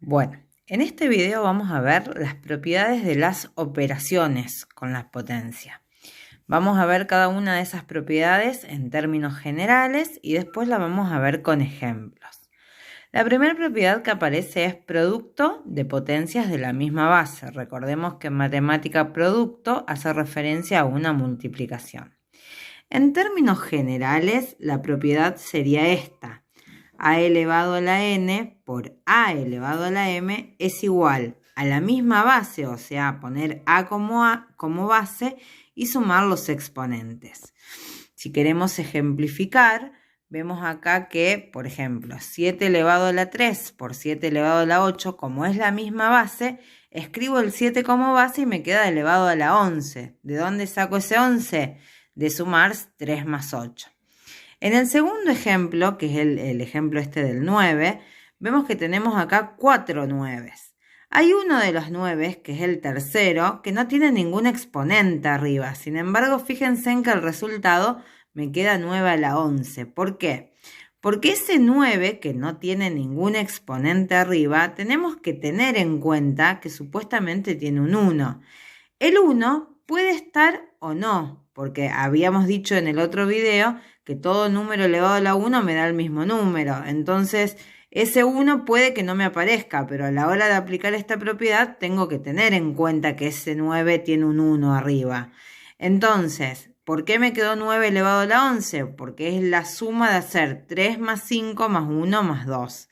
Bueno, en este video vamos a ver las propiedades de las operaciones con la potencia. Vamos a ver cada una de esas propiedades en términos generales y después la vamos a ver con ejemplos. La primera propiedad que aparece es producto de potencias de la misma base. Recordemos que en matemática producto hace referencia a una multiplicación. En términos generales, la propiedad sería esta. A elevado a la n por a elevado a la m es igual a la misma base, o sea, poner a como base y sumar los exponentes. Si queremos ejemplificar, vemos acá que, por ejemplo, 7 elevado a la 3 por 7 elevado a la 8, como es la misma base, escribo el 7 como base y me queda elevado a la 11. ¿De dónde saco ese 11? De sumar 3 más 8. En el segundo ejemplo, que es el ejemplo este del 9, vemos que tenemos acá 4 nueves. Hay uno de los 9, que es el tercero, que no tiene ningún exponente arriba. Sin embargo, fíjense en que el resultado me queda 9 a la 11. ¿Por qué? Porque ese 9, que no tiene ningún exponente arriba, tenemos que tener en cuenta que supuestamente tiene un 1. El 1 puede estar o no, porque habíamos dicho en el otro video que todo número elevado a la 1 me da el mismo número. Entonces, ese 1 puede que no me aparezca, pero a la hora de aplicar esta propiedad tengo que tener en cuenta que ese 9 tiene un 1 arriba. Entonces, ¿por qué me quedó 9 elevado a la 11? Porque es la suma de hacer 3 más 5 más 1 más 2.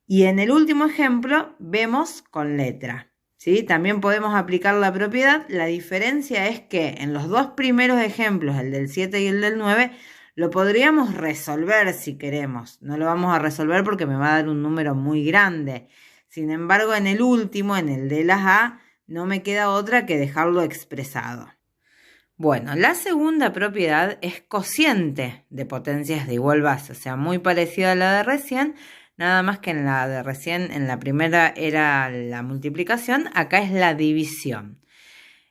Y en el último ejemplo vemos con letra. ¿Sí? También podemos aplicar la propiedad. La diferencia es que en los dos primeros ejemplos, el del 7 y el del 9, lo podríamos resolver si queremos. No lo vamos a resolver porque me va a dar un número muy grande. Sin embargo, en el último, en el de las A, no me queda otra que dejarlo expresado. Bueno, la segunda propiedad es cociente de potencias de igual base, o sea, muy parecida a la de recién. Nada más que en la de recién, en la primera era la multiplicación, acá es la división.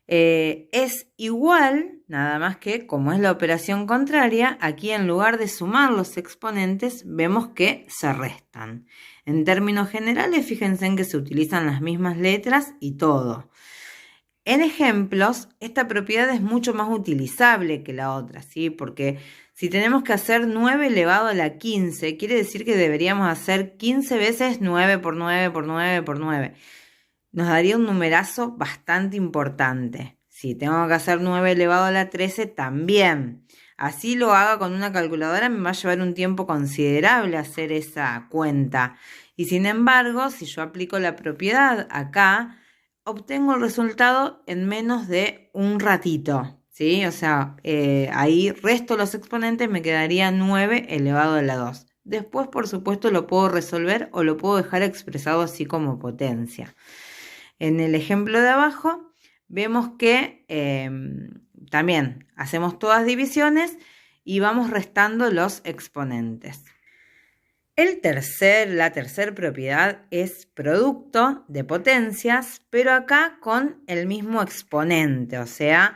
Es igual, nada más que como es la operación contraria, aquí en lugar de sumar los exponentes, vemos que se restan. En términos generales, fíjense en que se utilizan las mismas letras y todo. En ejemplos, esta propiedad es mucho más utilizable que la otra, ¿sí? Porque si tenemos que hacer 9 elevado a la 15, quiere decir que deberíamos hacer 15 veces 9 por 9 por 9 por 9. Nos daría un numerazo bastante importante. Si tengo que hacer 9 elevado a la 13, también. Así lo haga con una calculadora, me va a llevar un tiempo considerable hacer esa cuenta. Y sin embargo, si yo aplico la propiedad acá, obtengo el resultado en menos de un ratito, ¿sí? O sea, ahí resto los exponentes, me quedaría 9 elevado a la 2. Después, por supuesto, lo puedo resolver o lo puedo dejar expresado así como potencia. En el ejemplo de abajo, vemos que también hacemos todas divisiones y vamos restando los exponentes. La tercera propiedad es producto de potencias, pero acá con el mismo exponente, o sea,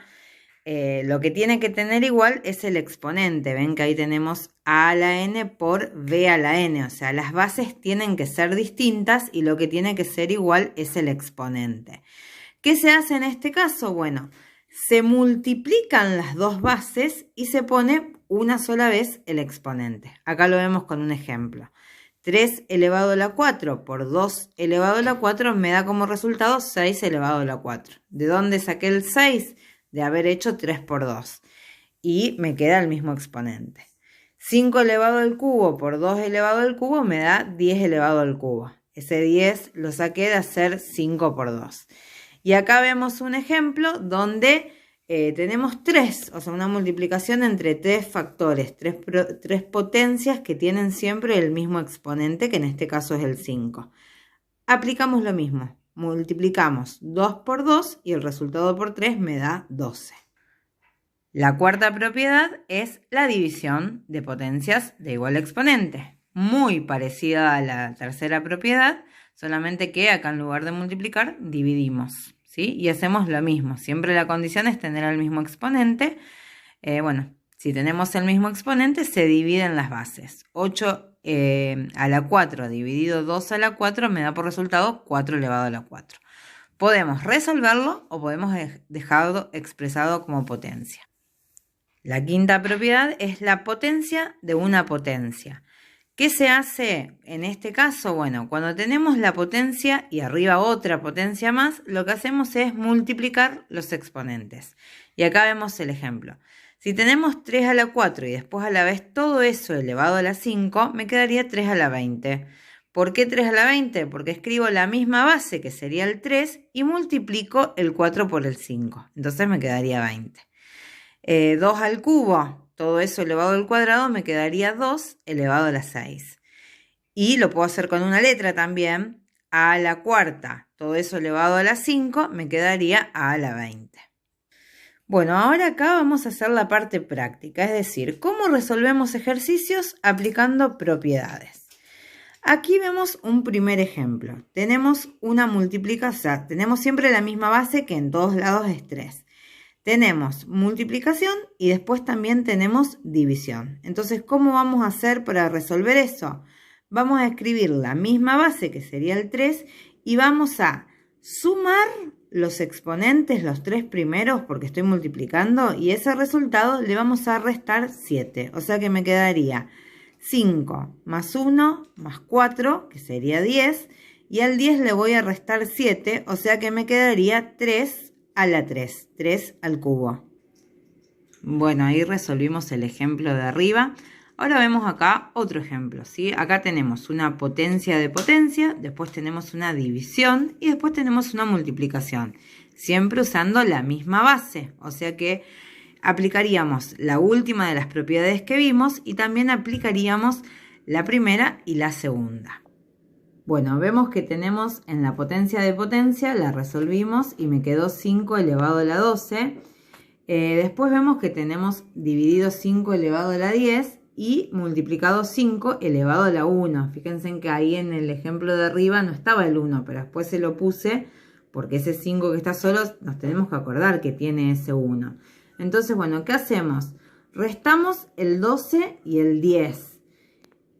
lo que tiene que tener igual es el exponente. Ven que ahí tenemos a a la n por b a la n, o sea, las bases tienen que ser distintas y lo que tiene que ser igual es el exponente. ¿Qué se hace en este caso? Bueno, se multiplican las dos bases y se pone una sola vez el exponente. Acá lo vemos con un ejemplo. 3 elevado a la 4 por 2 elevado a la 4 me da como resultado 6 elevado a la 4. ¿De dónde saqué el 6? De haber hecho 3 por 2. Y me queda el mismo exponente. 5 elevado al cubo por 2 elevado al cubo me da 10 elevado al cubo. Ese 10 lo saqué de hacer 5 por 2. Y acá vemos un ejemplo donde tenemos 3, o sea, una multiplicación entre 3 factores, 3 potencias que tienen siempre el mismo exponente, que en este caso es el 5. Aplicamos lo mismo, multiplicamos 2 por 2 y el resultado por 3 me da 12. La cuarta propiedad es la división de potencias de igual exponente. Muy parecida a la tercera propiedad, solamente que acá en lugar de multiplicar, dividimos, ¿sí? Y hacemos lo mismo. Siempre la condición es tener el mismo exponente. Bueno, si tenemos el mismo exponente, se dividen las bases. 8 a la 4 dividido 2 a la 4 me da por resultado 4 elevado a la 4. Podemos resolverlo o podemos dejarlo expresado como potencia. La quinta propiedad es la potencia de una potencia. ¿Qué se hace en este caso? Bueno, cuando tenemos la potencia y arriba otra potencia más, lo que hacemos es multiplicar los exponentes. Y acá vemos el ejemplo. Si tenemos 3 a la 4 y después a la vez todo eso elevado a la 5, me quedaría 3 a la 20. ¿Por qué 3 a la 20? Porque escribo la misma base, que sería el 3, y multiplico el 4 por el 5. Entonces me quedaría 20. 2 al cubo, todo eso elevado al cuadrado, me quedaría 2 elevado a la 6. Y lo puedo hacer con una letra también. A la cuarta, todo eso elevado a la 5, me quedaría a la 20. Bueno, ahora acá vamos a hacer la parte práctica, es decir, cómo resolvemos ejercicios aplicando propiedades. Aquí vemos un primer ejemplo. Tenemos una multiplicación, tenemos siempre la misma base que en todos lados es 3. Tenemos multiplicación y después también tenemos división. Entonces, ¿cómo vamos a hacer para resolver eso? Vamos a escribir la misma base, que sería el 3, y vamos a sumar los exponentes, los 3 primeros, porque estoy multiplicando, y ese resultado le vamos a restar 7. O sea que me quedaría 5 más 1 más 4, que sería 10, y al 10 le voy a restar 7, o sea que me quedaría 3 a la 3, 3 al cubo. Bueno, ahí resolvimos el ejemplo de arriba. Ahora vemos acá otro ejemplo, ¿sí? Acá tenemos una potencia de potencia, después tenemos una división y después tenemos una multiplicación, siempre usando la misma base. O sea que aplicaríamos la última de las propiedades que vimos y también aplicaríamos la primera y la segunda. Bueno, vemos que tenemos en la potencia de potencia, la resolvimos y me quedó 5 elevado a la 12. Después vemos que tenemos dividido 5 elevado a la 10 y multiplicado 5 elevado a la 1. Fíjense en que ahí en el ejemplo de arriba no estaba el 1, pero después se lo puse porque ese 5 que está solo nos tenemos que acordar que tiene ese 1. Entonces, bueno, ¿qué hacemos? Restamos el 12 y el 10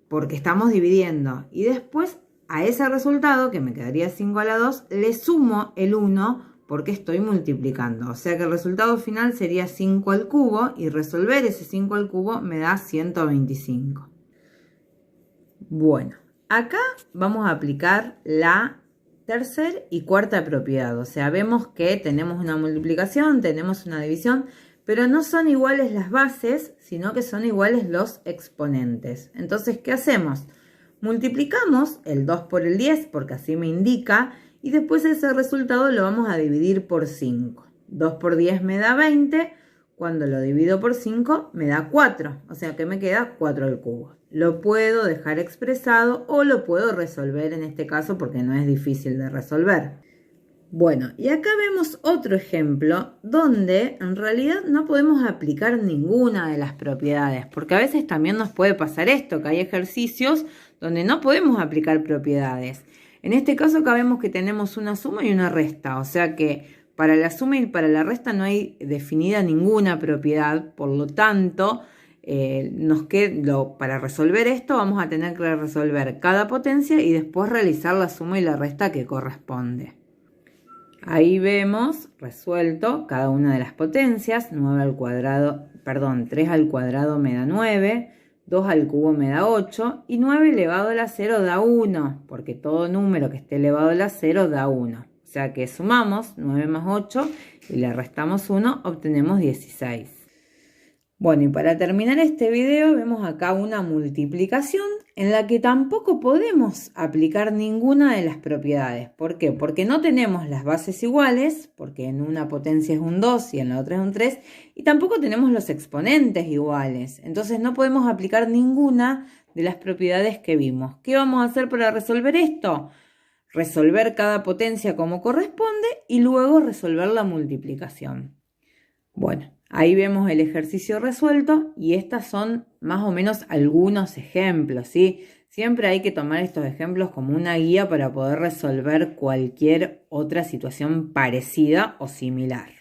porque estamos dividiendo y después a ese resultado, que me quedaría 5 a la 2, le sumo el 1 porque estoy multiplicando. O sea que el resultado final sería 5 al cubo y resolver ese 5 al cubo me da 125. Bueno, acá vamos a aplicar la tercera y cuarta propiedad. O sea, vemos que tenemos una multiplicación, tenemos una división, pero no son iguales las bases, sino que son iguales los exponentes. Entonces, ¿qué hacemos? Multiplicamos el 2 por el 10 porque así me indica y después ese resultado lo vamos a dividir por 5. 2 por 10 me da 20, cuando lo divido por 5 me da 4, o sea que me queda 4 al cubo. Lo puedo dejar expresado o lo puedo resolver en este caso porque no es difícil de resolver. Bueno, y acá vemos otro ejemplo donde en realidad no podemos aplicar ninguna de las propiedades, porque a veces también nos puede pasar esto, que hay ejercicios donde no podemos aplicar propiedades. En este caso acá vemos que tenemos una suma y una resta, o sea que para la suma y para la resta no hay definida ninguna propiedad, por lo tanto, para resolver esto vamos a tener que resolver cada potencia y después realizar la suma y la resta que corresponde. Ahí vemos resuelto cada una de las potencias. 3 al cuadrado me da 9, 2 al cubo me da 8 y 9 elevado a la 0 da 1, porque todo número que esté elevado a la 0 da 1. O sea que sumamos 9 más 8 y le restamos 1, obtenemos 16. Bueno, y para terminar este video vemos acá una multiplicación en la que tampoco podemos aplicar ninguna de las propiedades. ¿Por qué? Porque no tenemos las bases iguales, porque en una potencia es un 2 y en la otra es un 3, y tampoco tenemos los exponentes iguales. Entonces no podemos aplicar ninguna de las propiedades que vimos. ¿Qué vamos a hacer para resolver esto? Resolver cada potencia como corresponde y luego resolver la multiplicación. Bueno, ahí vemos el ejercicio resuelto y estas son más o menos algunos ejemplos, ¿sí? Siempre hay que tomar estos ejemplos como una guía para poder resolver cualquier otra situación parecida o similar.